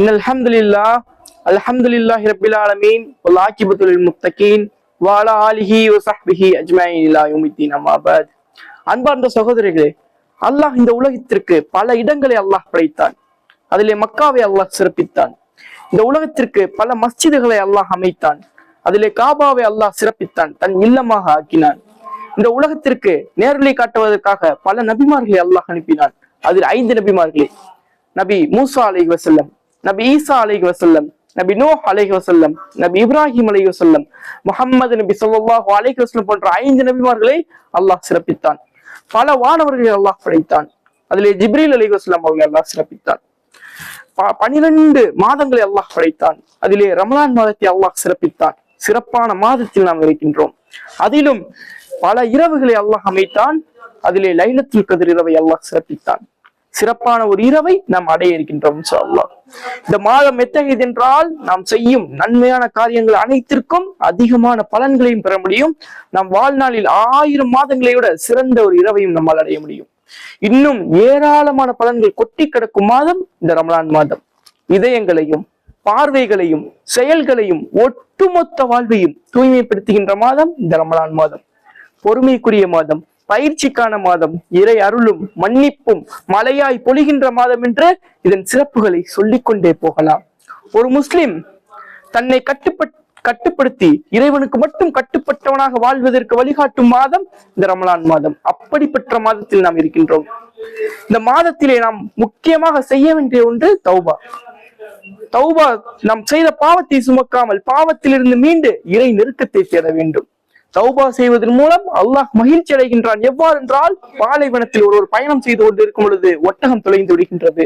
இன்னல் ஹம்துலில்லாஹ் அல்ஹம்துலில்லாஹி ரப்பில் ஆலமீன் வல் ஆகிபத்து லில் முத்தகீன் வ அலா ஆலிஹி வ ஸஹ்பிஹி அஜ்மஈன் இலா யௌமித்தீன் அம்மா பஅத். அன்பார்ந்த சகோதரர்களே, அல்லாஹ் இந்த உலகத்திற்கு பல இடங்களை அல்லாஹ் படைத்தான். அதிலே மக்காவை அல்லாஹ் சிறப்பித்தான். இந்த உலகத்திற்கு பல மஸ்ஜிதுகளை அல்லாஹ் அமைத்தான். அதிலே காபாவை அல்லாஹ் சிறப்பித்தான், தன் இல்லமாக ஆக்கினான். இந்த உலகத்திற்கு நேர்வழி காட்டுவதற்காக பல நபிமார்களை அல்லாஹ் அனுப்பினான். அதில் 5 நபிமார்களே, நபி மூசா அலைஹி வஸல்லம், நபி ஈசா அலைஹி வஸல்லம், நபி நூஹ் அலைஹி வஸல்லம், நபி இப்ராஹிம் அலைஹி வஸல்லம், முஹம்மது நபி ஸல்லல்லாஹு அலைஹி வஸல்லம் போன்ற 5 நபிமார்களை அல்லாஹ் சிறப்பித்தான். பல வானவர்களை அல்லாஹ் படைத்தான். அதிலே ஜிப்ரீல் அலைஹி வஸல்லம் அவர்களை அல்லாஹ் சிறப்பித்தான். 12 மாதங்களை அல்லாஹ் படைத்தான். அதிலே ரமலான் மாதத்தை அல்லாஹ் சிறப்பித்தான். சிறப்பான மாதத்தில் நாம் இருக்கின்றோம். அதிலும் பல இரவுகளை அல்லாஹ் அமைத்தான். அதிலே லைலத்துல் கத்ர் இரவை அல்லாஹ் சிறப்பித்தான். சிறப்பான ஒரு இரவை நாம் அடைய இருக்கின்றோம் இன்ஷா அல்லாஹ். இந்த மாதம் எத்தகையது என்றால், நாம் செய்யும் நன்மையான காரியங்கள் அனைத்திற்கும் அதிகமான பலன்களையும் பெற முடியும். நம் வாழ்நாளில் 1000 மாதங்களை விட சிறந்த ஒரு இரவையும் நம்மால் அடைய முடியும். இன்னும் ஏராளமான பலன்கள் கொட்டி கிடக்கும் மாதம் இந்த ரமலான் மாதம். இதயங்களையும் பார்வைகளையும் செயல்களையும் ஒட்டுமொத்த வாழ்வையும் தூய்மைப்படுத்துகின்ற மாதம் இந்த ரமலான் மாதம். பொறுமைக்குரிய மாதம், பயிற்சிக்கான மாதம், இறை அருளும் மன்னிப்பும் மலையாய் பொழிகின்ற மாதம் என்று இதன் சிறப்புகளை சொல்லிக்கொண்டே போகலாம். ஒரு முஸ்லிம் தன்னை கட்டுப்படுத்தி இறைவனுக்கு மட்டும் கட்டுப்பட்டவனாக வாழ்வதற்கு வழிகாட்டும் மாதம் இந்த ரமலான் மாதம். அப்படிப்பட்ட மாதத்தில் நாம் இருக்கின்றோம். இந்த மாதத்திலே நாம் முக்கியமாக செய்ய வேண்டிய ஒன்று தௌபா. தௌபா, நாம் செய்த பாவத்தை சுமக்காமல் பாவத்திலிருந்து மீண்டு இறை நெருக்கத்தை தேட வேண்டும். தௌபா செய்வதன் மூலம் அல்லாஹ் மகிழ்ச்சி அடைகின்றான். எவ்வாறு என்றால், பாலைவனத்தில் ஒரு பயணம் செய்து கொண்டு இருக்கும் பொழுது ஒட்டகம் தொலைந்து விடுகின்றது.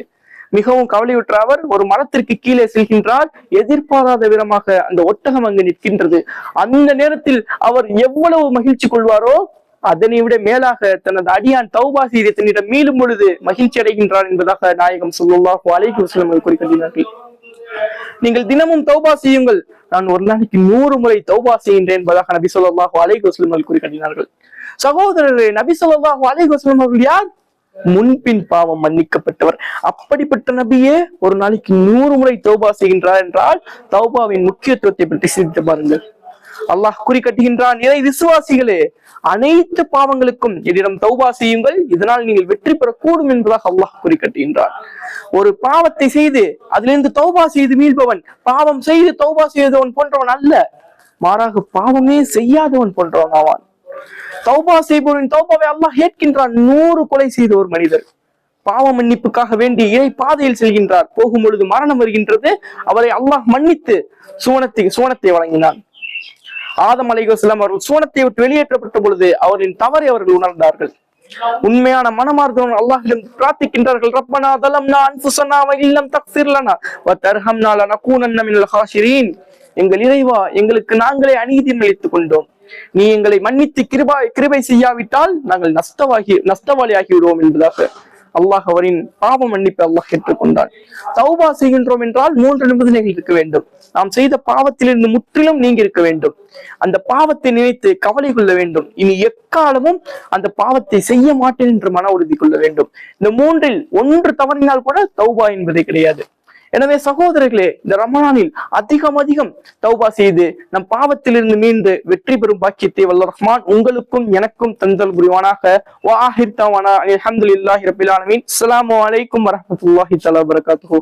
மிகவும் கவலையுற்ற அவர் ஒரு மரத்திற்கு கீழே செல்கின்றார். எதிர்பாராத விதமாக அந்த ஒட்டகம் அங்கு நிற்கின்றது. அந்த நேரத்தில் அவர் எவ்வளவு மகிழ்ச்சி கொள்வாரோ அதனை விட மேலாக தனது அடியான் தௌபா செய்து தன்னிடம் மீளும் பொழுது மகிழ்ச்சி அடைகின்றார் என்பதாக நாயகம் ஸல்லல்லாஹு அலைஹி வஸல்லம் குறிப்பிட்டார்கள். நீங்கள் தினமும் தௌபா செய்யுங்கள், நான் ஒரு நாளைக்கு 100 முறை தௌபா செய்கின்றேன் என்பதாக நபி ஸல்லல்லாஹு அலைஹி வஸல்லம் குறிப்பிட்டார்கள். சகோதரர்களே, நபி ஸல்லல்லாஹு அலைஹி வஸல்லம் அவர்கள் யார்? முன்பின் பாவம் மன்னிக்கப்பட்டவர். அப்படிப்பட்ட நபியே ஒரு நாளைக்கு 100 முறை தௌபா செய்கின்றார் என்றால் தௌபாவின் முக்கியத்துவத்தை பற்றி சிந்தித்து பாருங்கள். அல்லாஹ் குறிக்கட்டுகின்றான், இறை விசுவாசிகளே, அனைத்து பாவங்களுக்கும் என்னிடம் தௌபா செய்யுங்கள், இதனால் நீங்கள் வெற்றி பெறக்கூடும் என்பதாக அல்லாஹ் குறிக்கட்டுகின்றான். ஒரு பாவத்தை செய்து அதிலிருந்து தௌபா செய்து மீள்பவன் பாவம் செய்து தௌபா செய்தவன் போன்றவன் அல்ல, மாறாக பாவமே செய்யாதவன் போன்றவன் ஆவான். தௌபா செய்பவனின் தௌபாவை அல்லாஹ் ஏற்கின்றான். 100 கொலை செய்த ஒரு மனிதர் பாவ மன்னிப்புக்காக வேண்டி இறை பாதையில் செல்கின்றார். போகும் பொழுது மரணம் வருகின்றது. அவரை அல்லாஹ் மன்னித்து சுவனத்தை வழங்கினான். ஆதம் அலைஹிஸ்ஸலாம் அவர்கள் சூனத்தை விட்டு வெளியேற்றப்பட்ட பொழுது அவரின் தவறை அவர்கள் உணர்ந்தார்கள். உண்மையான மனமார்ந்தவன் அல்லாஹ்விடம் பிரார்த்திக்கின்றார்கள், ரப்பனா ஸலம்னா அன்ஃபுஸனா வ இல்லம் தக்ஃபிர் லனா வ தர்ஹம்னா லனகூனன்ன மினல் ஹாஷிரீன். எங்கள் இறைவா, எங்களுக்கு நாங்களே அநீதி இழைத்துக் கொண்டோம். நீ எங்களை மன்னித்து கிருபை செய்யாவிட்டால் நாங்கள் நஷ்டவாளி ஆகிவிடுவோம் என்பதாக அல்லாஹ் அவரின் பாவ மன்னிப்பை அல்லாஹ் ஏற்றுக்கொண்டான். தௌபா செய்கின்றோம் என்றால் 3 நிபந்தனைகள் இருக்க வேண்டும். நாம் செய்த பாவத்திலிருந்து முற்றிலும் நீங்கி இருக்க வேண்டும். அந்த பாவத்தை நினைத்து கவலை கொள்ள வேண்டும். இனி எக்காலமும் அந்த பாவத்தை செய்ய மாட்டேன் என்று மன உறுதி கொள்ள வேண்டும். இந்த 3இல் 1 தவறினால் கூட தௌபா என்பதே கிடையாது. எனவே சகோதரர்களே, இந்த ரமலானில் அதிகம் தௌபா செய்து நம் பாவத்திலிருந்து மீண்டு வெற்றி பெறும் பாக்கியத்தை வல்ல ரஹ்மான் உங்களுக்கும் எனக்கும் தந்தல் புரிவானாக. வ ஆஹிர் தவானா அல்ஹம்துலில்லாஹி ரப்பில் ஆலமீன். அஸ்ஸலாமு அலைக்கும் வரஹ்மத்துல்லாஹி தஆலா வபரகாத்துஹு.